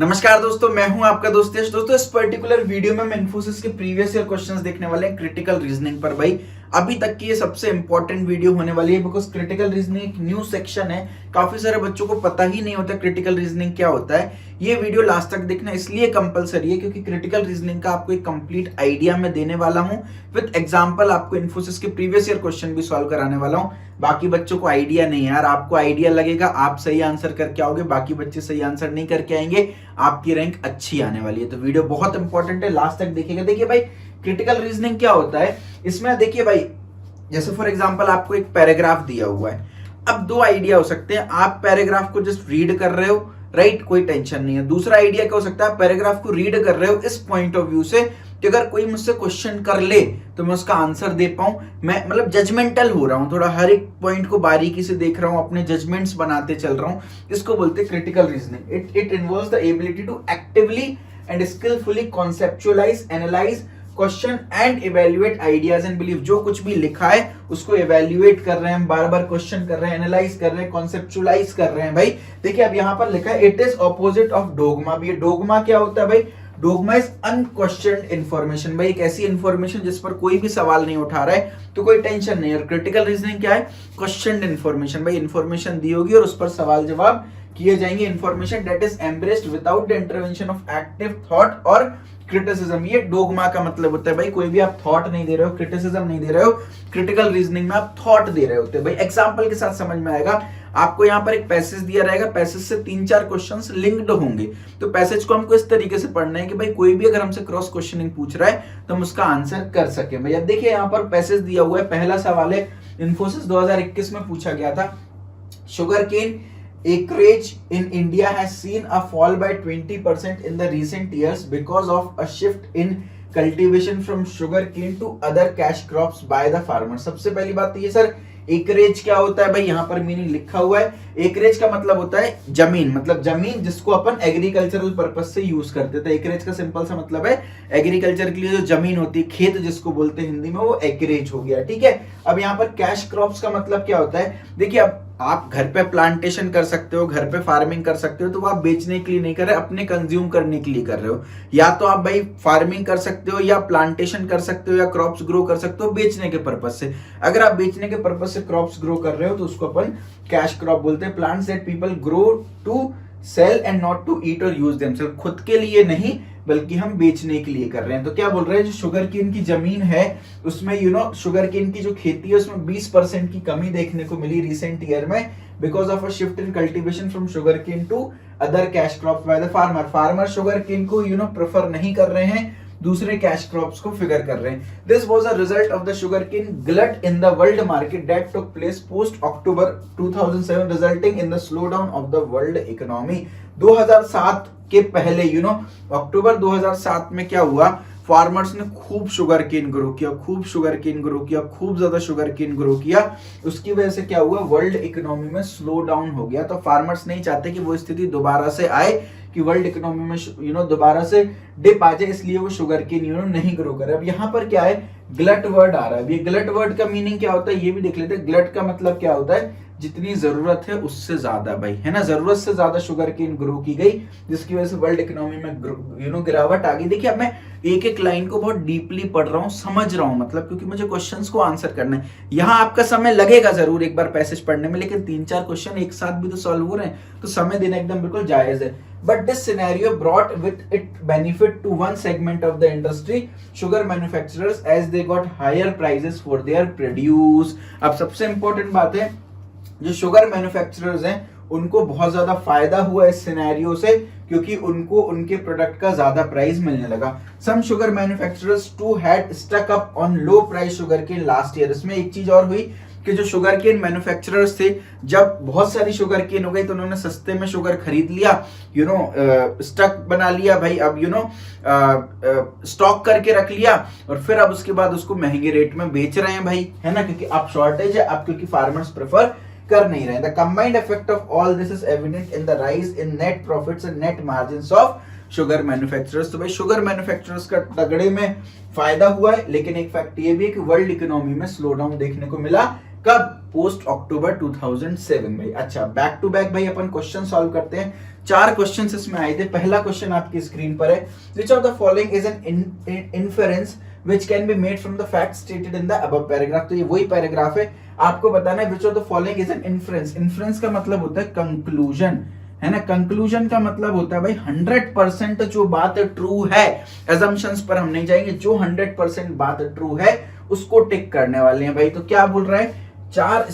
नमस्कार दोस्तों, मैं हूं आपका दोस्त यश। दोस्तों, इस पर्टिकुलर वीडियो में हम इन्फोसिस के प्रीवियस ईयर क्वेश्चंस देखने वाले हैं क्रिटिकल रीजनिंग पर। भाई अभी तक की ये सबसे इंपॉर्टेंट वीडियो होने वाली है, बिकॉज क्रिटिकल रीजनिंग एक न्यू सेक्शन है। काफी सारे बच्चों को पता ही नहीं होता क्रिटिकल रीजनिंग क्या होता है। ये वीडियो लास्ट तक देखना इसलिए कंपलसरी है क्योंकि क्रिटिकल रीजनिंग का आपको एक कंप्लीट आइडिया मैं देने वाला हूं विद एग्जांपल। आपको इन्फोसिस के प्रीवियस ईयर क्वेश्चन भी सॉल्व कराने वाला हूं। बाकी बच्चों को आइडिया नहीं है यार, आपको आइडिया लगेगा, आप सही आंसर करके आओगे, बाकी बच्चे सही आंसर नहीं करके आएंगे, आपकी रैंक अच्छी आने वाली है। तो वीडियो बहुत इंपॉर्टेंट है, लास्ट तक देखिएगा। देखिए भाई, क्रिटिकल रीजनिंग क्या होता है इसमें। देखिए भाई, जैसे फॉर एग्जांपल आपको एक पैराग्राफ दिया हुआ है। अब दो आइडिया हो सकते हैं, आप पैराग्राफ को जस्ट रीड कर रहे हो, राइट, कोई टेंशन नहीं है। दूसरा आइडिया क्या हो सकता है, पैराग्राफ को रीड कर रहे हो इस पॉइंट ऑफ व्यू से कि अगर कोई मुझसे क्वेश्चन कर ले तो मैं उसका आंसर दे पाऊं। मैं मतलब जजमेंटल हो रहा हूं, थोड़ा हर एक पॉइंट को बारीकी से देख रहा हूं, अपने जजमेंट्स बनाते चल रहा हूं। इसको बोलते हैं critical reasoning. It involves the ability to actively and skilfully conceptualise, analyse, question and evaluate ideas and belief. जो कुछ भी लिखा है उसको इवेल्युएट कर रहे हैं, बार बार क्वेश्चन कर रहे हैं, एनालाइज कर रहे हैं, कॉन्सेप्चुअलाइज कर रहे हैं। भाई देखिए, अब यहां पर लिखा है it is opposite of dogma. भी डोगमा क्या होता है भाई? Dogma is unquestioned information. भाई एक ऐसी इंफॉर्मेशन जिस पर कोई भी सवाल नहीं उठा रहा है तो कोई टेंशन नहीं है। और क्रिटिकल रीजनिंग क्या है? Questioned information. भाई इंफॉर्मेशन दी होगी और उस पर सवाल जवाब किए जाएंगे। Information that is embraced without the intervention of active thought और क्रिटिसिज्म। ये डोगमा का मतलब होता है। भाई कोई भी आप थॉट नहीं दे रहे हो, क्रिटिसिज्म नहीं दे रहे हो, क्रिटिकल रीजनिंग में आप थॉट दे रहे होते हैं। भाई एग्जांपल के साथ समझ में आएगा। आपको यहाँ पर एक पैसेज दिया रहेगा, पैसेज से 3-4 क्वेश्चंस लिंक्ड होंगे। तो पैसेज को हमको इस तरीके से पढ़ना है कि भाई कोई भी अगर हमसे क्रॉस क्वेश्चनिंग पूछ रहा है तो हम उसका आंसर कर सके। भाई अब देखिए, यहाँ पर पैसेज दिया हुआ है। पहला सवाल है, इन्फोसिस 2021 में पूछा गया था, sugar cane acreage in India has seen a fall by 20% in the recent years because of a shift in cultivation from sugarcane to other cash crops by the farmers। सबसे पहली बात तो ये सर, एकरेज क्या होता है? भाई यहाँ पर मीनिंग लिखा हुआ है। एकरेज का मतलब होता है जमीन, मतलब जमीन जिसको अपन एग्रीकल्चरल पर्पज से यूज करते थे। एकरेज का सिंपल सा मतलब है एग्रीकल्चर के लिए जो जमीन होती है, खेत जिसको बोलते हैं हिंदी में, वो एकरेज हो गया। ठीक है। अब यहाँ पर कैश क्रॉप्स का मतलब क्या होता है? देखिए, अब आप घर पे प्लांटेशन कर सकते हो, घर पे फार्मिंग कर सकते हो, तो वो आप बेचने के लिए नहीं कर रहे, अपने कंज्यूम करने के लिए कर रहे हो। या तो आप भाई फार्मिंग कर सकते हो, या प्लांटेशन कर सकते हो, या क्रॉप्स ग्रो कर सकते हो बेचने के पर्पज से। अगर आप बेचने के पर्पज से क्रॉप्स ग्रो कर रहे हो तो उसको अपन कैश क्रॉप बोलते हैं। Plants that people grow to sell and not to eat or use themselves. खुद के लिए नहीं बल्कि हम बेचने के लिए कर रहे हैं। तो क्या बोल रहे हैं, जो शुगर केन की जमीन है उसमें शुगर केन की जो खेती है उसमें 20% की कमी देखने को मिली रिसेंट ईयर में, because of a shift in cultivation from sugar cane to other cash crops by the farmer. Farmer sugar cane को प्रेफर नहीं कर रहे हैं, दूसरे कैश क्रॉप्स को फिगर कर रहे हैं। This was a result of the sugarcane glut in the world market that took place post October 2007 resulting in the slow down of the world economy. 2007 के पहले अक्टूबर 2007 में क्या हुआ, फार्मर्स ने खूब शुगर केन ग्रो किया, खूब शुगर केन ग्रो किया, खूब ज्यादा शुगर केन ग्रो किया। उसकी वजह से क्या हुआ, वर्ल्ड इकोनॉमी में स्लो डाउन हो गया। तो फार्मर्स नहीं चाहते कि वो स्थिति दोबारा से आए कि वर्ल्ड इकोनॉमी में दोबारा से डिप आ जाए, इसलिए वो शुगर केन नहीं ग्रो कर रहे। अब यहाँ पर क्या है, ग्लट वर्ड आ रहा है। ये ग्लट वर्ड का मीनिंग क्या होता है ये भी देख लेते हैं। ग्लट का मतलब क्या होता है, जितनी जरूरत है उससे ज्यादा। भाई है ना, जरूरत से ज्यादा शुगर केन ग्रो की गई, जिसकी वजह से वर्ल्ड इकोनॉमी में गिरावट आ गई। देखिए, अब मैं एक एक लाइन को बहुत डीपली पढ़ रहा हूं, समझ रहा हूं, मतलब क्योंकि मुझे क्वेश्चंस को आंसर करना है। यहां आपका समय लगेगा जरूर एक बार पैसेज पढ़ने में, लेकिन 3-4 क्वेश्चन एक साथ भी तो सॉल्व हो रहे हैं, तो समय देना एकदम बिल्कुल जायज है। But this scenario brought with it benefit to one segment of the industry, sugar manufacturers, as they got higher prices for their produce। अब सबसे इंपॉर्टेंट बात है, जो शुगर मैन्युफैक्चरर्स हैं उनको बहुत ज्यादा फायदा हुआ इस सिनेरियो से, क्योंकि उनको उनके प्रोडक्ट का ज्यादा प्राइस मिलने लगा। Some sugar manufacturers to had stuck up on low price sugar cane last year. इसमें एक चीज और हुई कि जो शुगर केन मैन्युफैक्चरर्स थे, जब बहुत सारी शुगर केन हो गई तो उन्होंने सस्ते में शुगर खरीद लिया, स्टॉक बना लिया भाई। अब स्टॉक करके रख लिया और फिर अब उसके बाद उसको महंगे रेट में बेच रहे हैं भाई, है ना, क्योंकि अब शॉर्टेज है, अब क्योंकि फार्मर्स प्रेफर कर नहीं रहे। The combined effect of all this is evident in the rise in net profits and net margins of sugar manufacturers. तो भाई शुगर मैन्युफैक्चरर्स का तगड़े में फायदा हुआ है, लेकिन एक फैक्ट ये भी है कि वर्ल्ड इकोनॉमी में स्लो डाउन देखने को मिला। कब? पोस्ट अक्टूबर 2007 भाई। अच्छा, बैक टू बैक भाई अपन क्वेश्चन सॉल्व करते हैं। 4 क्वेश्चन इसमें आए थे। पहला क्वेश्चन आपकी स्क्रीन पर है, which of the following is an inference which can be made from the facts stated in the above paragraph। तो ये वही पैराग्राफ है, आपको बताना है which of the following is an inference। inference का मतलब होता है कंक्लूजन, है ना। कंक्लूजन का मतलब होता है भाई 100% जो बात ट्रू है, assumptions पर हम नहीं जाएंगे, जो 100% बात ट्रू है उसको टिक करने वाले हैं भाई। तो क्या बोल रहा है, 5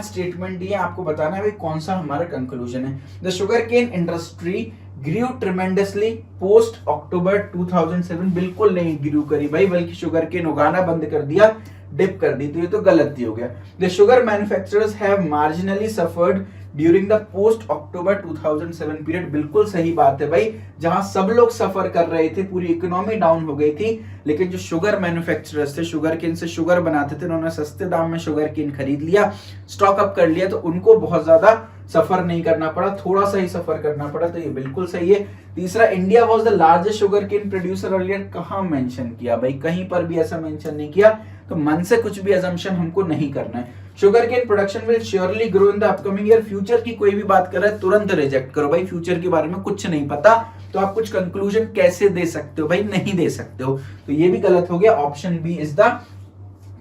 स्टेटमेंट दिए, आपको बताना है भाई कौन सा हमारा कंक्लूजन है। The sugar cane industry grew tremendously post October 2007। बिल्कुल नहीं ग्रू करी भाई, बल्कि शुगर केन उगाना बंद कर दिया, डिप कर दी, तो ये तो गलती हो गया। The sugar manufacturers have marginally suffered during the post October 2007 period. बिल्कुल सही बात है भाई, जहां सब लोग सफर कर रहे थे, पूरी इकोनॉमी डाउन हो गई थी, लेकिन जो शुगर मैन्युफैक्चरर्स थे, शुगर केन से शुगर बनाते थे, उन्होंने सस्ते दाम में शुगर केन खरीद लिया, स्टॉक अप कर लिया, तो उनको बहुत ज्यादा सफर नहीं करना पड़ा, थोड़ा सा ही सफर करना पड़ा, तो ये बिल्कुल सही है। तीसरा, India was the largest sugar cane producer earlier, कहां मेंशन किया भाई, कहीं पर भी ऐसा मेंशन नहीं किया, तो मन से कुछ भी असम्पशन हमको नहीं करना है। Sugar cane production will surely grow in the upcoming year. Future की कोई भी बात कर रहा है तुरंत रिजेक्ट करो भाई, फ्यूचर के बारे में कुछ नहीं पता, तो आप कुछ कंक्लूजन कैसे दे सकते हो भाई, नहीं दे सकते हो, तो ये भी गलत हो गया। Option B is the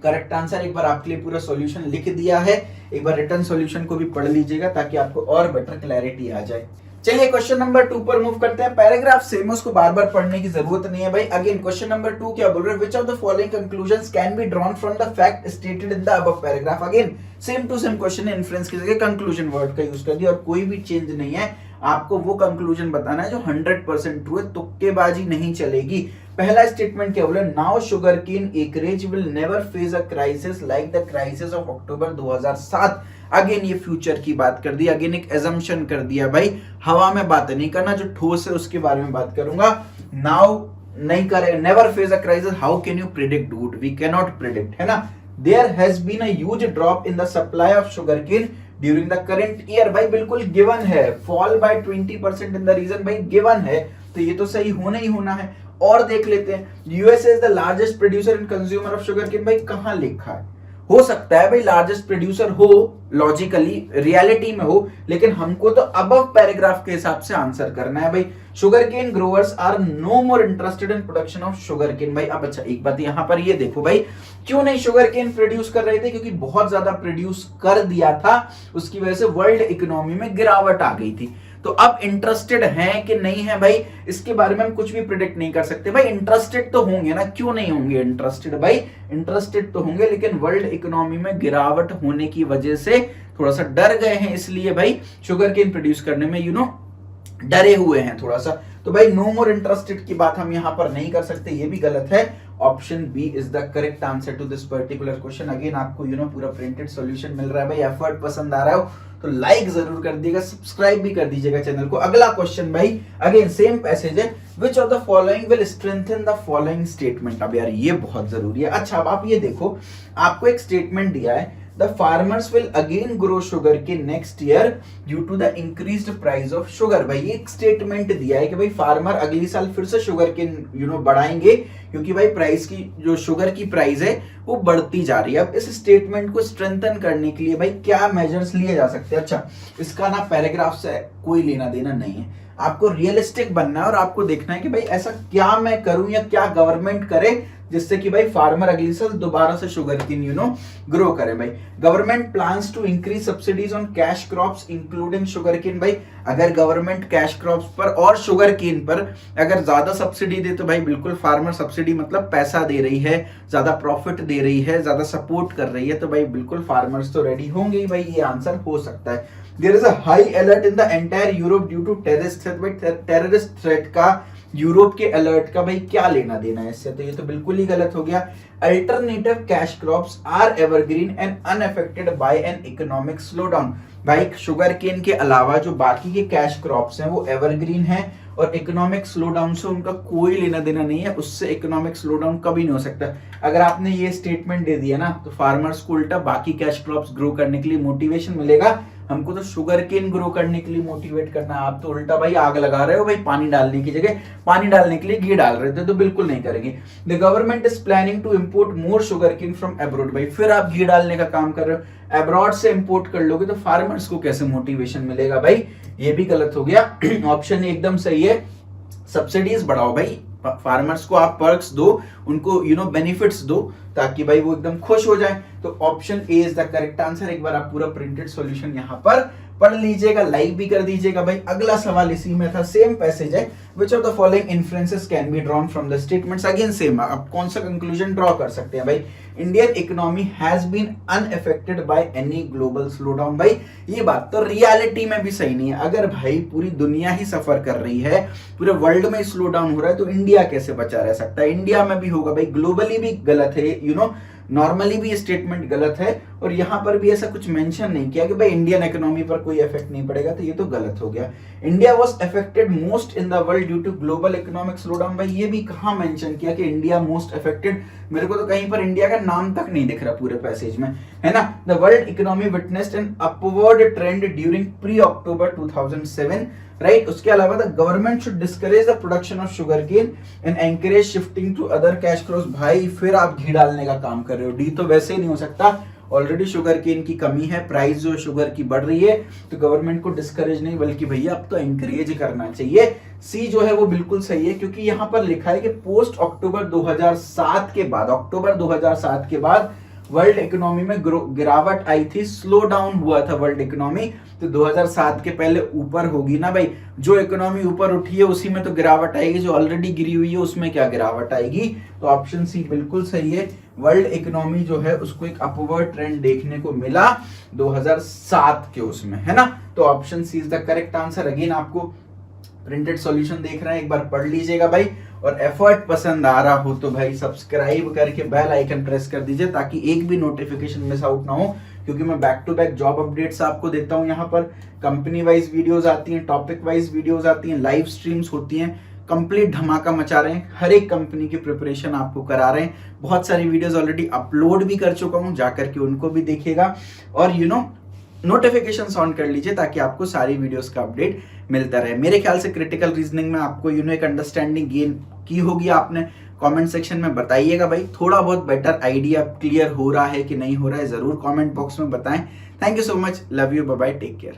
correct answer. एक बार आपके लिए पूरा सॉल्यूशन लिख दिया है, एक बार रिटर्न सॉल्यूशन को भी पढ़ लीजिएगा ताकि आपको और बेटर क्लैरिटी आ जाए। चलिए क्वेश्चन नंबर 2 पर मूव करते हैं। पैराग्राफ सेम है, उसको बार बार पढ़ने की जरूरत नहीं है भाई। अगेन क्वेश्चन नंबर 2 क्या बोल रहे हैं, which of the following conclusions can be drawn from the fact stated in the above paragraph. Again same to same question है, इन्फ्रेंस की जगह कंक्लूजन वर्ड का यूज कर दिया और कोई भी चेंज नहीं है। आपको वो कंक्लूजन बताना है जो 100% ट्रू है, तुक्केबाजी नहीं चलेगी। पहला स्टेटमेंट क्या बोला, now sugar cane acreage will never face a crisis like the crisis of October 2007। Again ये फ्यूचर की बात कर दी, अगेन एक एजम्पशन कर दिया भाई, हवा में बात नहीं करना, जो ठोस है उसके बारे में बात करूंगा। नाउ नहीं करे, never face a crisis, how can you predict dude, we can not predict, है ना। There has been a huge drop in the supply of sugar cane during the current year. भाई बिल्कुल गिवन है, fall by 20% in the region, भाई given है, तो ये तो सही होना ही होना है। और देख लेते हैं, USA is the largest producer and consumer of sugar cane. भाई कहां लिखा है, हो सकता है भाई लार्जेस्ट प्रोड्यूसर हो, लॉजिकली रियलिटी में हो, लेकिन हमको तो अबव पैराग्राफ के हिसाब से आंसर करना है भाई। Sugar cane growers are no more interested in production of sugar cane. भाई अब अच्छा एक बात यहां पर ये देखो भाई, क्यों नहीं शुगर केन प्रोड्यूस कर रहे थे, क्योंकि बहुत ज्यादा प्रोड्यूस कर दिया था, उसकी वजह से वर्ल्ड इकोनॉमी में गिरावट आ गई थी। तो अब इंटरेस्टेड हैं कि नहीं है भाई, इसके बारे में हम कुछ भी प्रिडिक्ट नहीं कर सकते। भाई इंटरेस्टेड तो होंगे ना, क्यों नहीं होंगे इंटरेस्टेड, भाई इंटरेस्टेड तो होंगे, लेकिन वर्ल्ड इकोनॉमी में गिरावट होने की वजह से थोड़ा सा डर गए हैं, इसलिए भाई शुगर केन प्रोड्यूस करने में डरे हुए हैं थोड़ा सा। तो भाई नो मोर इंटरेस्टेड की बात हम यहां पर नहीं कर सकते, ये भी गलत है। Option B is the correct answer to this particular question. Again आपको पूरा प्रिंटेड सॉल्यूशन मिल रहा है भाई, एफर्ट पसंद आ रहा हो तो लाइक जरूर कर दीजिएगा, सब्सक्राइब भी कर दीजिएगा चैनल को। अगला क्वेश्चन भाई अगेन सेम पैसेज है, which of the following will strengthen the following statement. अब यार ये बहुत जरूरी है। अच्छा अब आप ये देखो, आपको एक स्टेटमेंट दिया है, the farmers will again grow sugar cane next year due to the increased price of sugar। भाई एक स्टेटमेंट दिया है कि भाई फार्मर अगली साल फिर से शुगर केन बढ़ाएंगे, क्योंकि भाई प्राइस की जो शुगर की प्राइस है वो बढ़ती जा रही है। अब इस स्टेटमेंट को स्ट्रेंथन करने के लिए भाई क्या मेजर्स लिए जा सकते हैं। अच्छा इसका ना पैराग्राफ से कोई लेना देना नहीं है, आपको रियलिस्टिक बनना है और आपको देखना है कि भाई ऐसा क्या मैं करूं या क्या गवर्नमेंट करे जिससे कि भाई फार्मर अगली साल दोबारा से शुगर केन ग्रो करे। भाई government plans to increase subsidies on cash crops including sugar cane. भाई अगर गवर्नमेंट कैश क्रॉप्स पर और शुगर केन पर अगर ज्यादा सब्सिडी दे तो भाई बिल्कुल फार्मर सब्सिडी मतलब पैसा दे रही है, ज्यादा प्रॉफिट दे रही है, ज्यादा सपोर्ट कर रही है, तो भाई बिल्कुल फार्मर्स तो रेडी होंगे ही भाई, ये आंसर हो सकता है। There is a high alert in the entire Europe due to terrorist threat. भाई टेररिस्ट थ्रेट का यूरोप के अलर्ट का भाई क्या लेना देना है इससे, तो ये तो बिल्कुल ही गलत हो गया। Alternative cash crops are evergreen and unaffected by an economic slowdown. भाई शुगर केन के अलावा जो बाकी के कैश क्रॉप्स हैं वो एवरग्रीन हैं और इकोनॉमिक स्लोडाउन से उनका कोई लेना देना नहीं है, उससे इकोनॉमिक स्लोडाउन कभी नहीं हो सकता। अगर आपने ये स्टेटमेंट दे दिया ना तो फार्मर्स को उल्टा बाकी कैश क्रॉप्स ग्रो करने के लिए मोटिवेशन मिलेगा, हमको तो शुगर केन ग्रो करने के लिए मोटिवेट करना है। आप तो उल्टा भाई आग लगा रहे हो भाई, पानी डालने की जगह पानी डालने के लिए घी डाल रहे थे, तो बिल्कुल नहीं करेंगे। The government is planning to import more sugar cane from abroad, भाई फिर आप घी डालने का काम कर रहे हो, अब्रॉड से इंपोर्ट कर लोगे तो फार्मर्स को कैसे मोटिवेशन मिलेगा भाई, ये भी गलत हो गया। ऑप्शन एकदम सही है, सब्सिडीज बढ़ाओ भाई, फार्मर्स को आप पर्क्स दो, उनको बेनिफिट्स दो, ताकि भाई वो एकदम खुश हो जाए। तो option A is the correct answer. एक बार आप पूरा प्रिंटेड सॉल्यूशन यहाँ पर पढ़ लीजिएगा, लाइक भी कर दीजिएगा भाई। अगला सवाल इसी में था, सेम पैसेज है। Which of the following influences can be drawn from the statements, again same, आप कौन सा कंक्लूजन ड्रॉ कर सकते हैं भाई। Indian economy has been unaffected by any global slowdown, भाई ये बात तो रियलिटी में भी सही नहीं है। अगर भाई पूरी दुनिया ही सफर कर रही है, पूरे वर्ल्ड में स्लो डाउन हो रहा है, तो इंडिया कैसे बचा रह सकता है। इंडिया में भी होगा भाई, ग्लोबली भी गलत है, नॉर्मली भी स्टेटमेंट गलत है, और यहां पर भी ऐसा कुछ मेंशन नहीं किया कि भाई इंडियन इकोनॉमी पर कोई इफेक्ट नहीं पड़ेगा, तो ये तो गलत हो गया। India was affected most in the world due to global economic slowdown, भाई ये भी कहां मेंशन किया कि इंडिया मोस्ट अफेक्टेड, मेरे को तो कहीं पर इंडिया का नाम तक नहीं दिख रहा पूरे पैसेज में, है ना। The world economy witnessed an upward trend during pre October 2007, right. उसके अलावा the government should discourage the production of sugar cane and encourage shifting to other cash crops, भाई फिर आप घी डालने का काम कर रहे हो। डी तो वैसे ही नहीं हो सकता, ऑलरेडी शुगर केन की कमी है, प्राइस जो शुगर की बढ़ रही है, तो गवर्नमेंट को डिस्करेज नहीं बल्कि भैया अब तो एनकरेज करना चाहिए। सी जो है वो बिल्कुल सही है, क्योंकि यहां पर लिखा है कि पोस्ट अक्टूबर 2007 के बाद, अक्टूबर 2007 के बाद वर्ल्ड इकोनॉमी में गिरावट आई थी, स्लो डाउन हुआ था वर्ल्ड इकोनॉमी, तो 2007 के पहले ऊपर होगी ना भाई। जो इकोनॉमी ऊपर उठी है उसी में तो गिरावट आएगी, जो ऑलरेडी गिरी हुई है उसमें क्या गिरावट आएगी। तो ऑप्शन सी बिल्कुल सही है, वर्ल्ड इकोनॉमी जो है उसको एक अपवर्ड ट्रेंड देखने को मिला 2007 के उसमें, है ना। तो option C is the correct answer. Again आपको प्रिंटेड सॉल्यूशन देख रहे हैं, एक बार पढ़ लीजिएगा भाई, और एफर्ट पसंद आ रहा हो तो भाई सब्सक्राइब करके बेल आइकन प्रेस कर दीजिए, ताकि एक भी नोटिफिकेशन मिस आउट ना हो, क्योंकि मैं back to back job updates आपको देता हूं। यहाँ पर कंपनी वाइज वीडियोस आती हैं, टॉपिक वाइज वीडियोस आती हैं, लाइव स्ट्रीम्स होती हैं, कंप्लीट धमाका मचा रहे हैं, हर एक कंपनी की प्रिपरेशन आपको करा रहे हैं। बहुत सारी वीडियोस ऑलरेडी अपलोड भी कर चुका हूं, जाकर के उनको भी देखिएगा, और नोटिफिकेशन ऑन कर लीजिए, ताकि आपको सारी वीडियोस का अपडेट मिलता रहे। मेरे ख्याल से क्रिटिकल रीजनिंग में आपको एक अंडरस्टैंडिंग गेन की होगी आपने। कमेंट सेक्शन में बताइएगा भाई, थोड़ा बहुत बेटर आइडिया क्लियर हो रहा है कि नहीं हो रहा है, जरूर कमेंट बॉक्स में बताएं। Thank you so much, love you, bye bye, take care.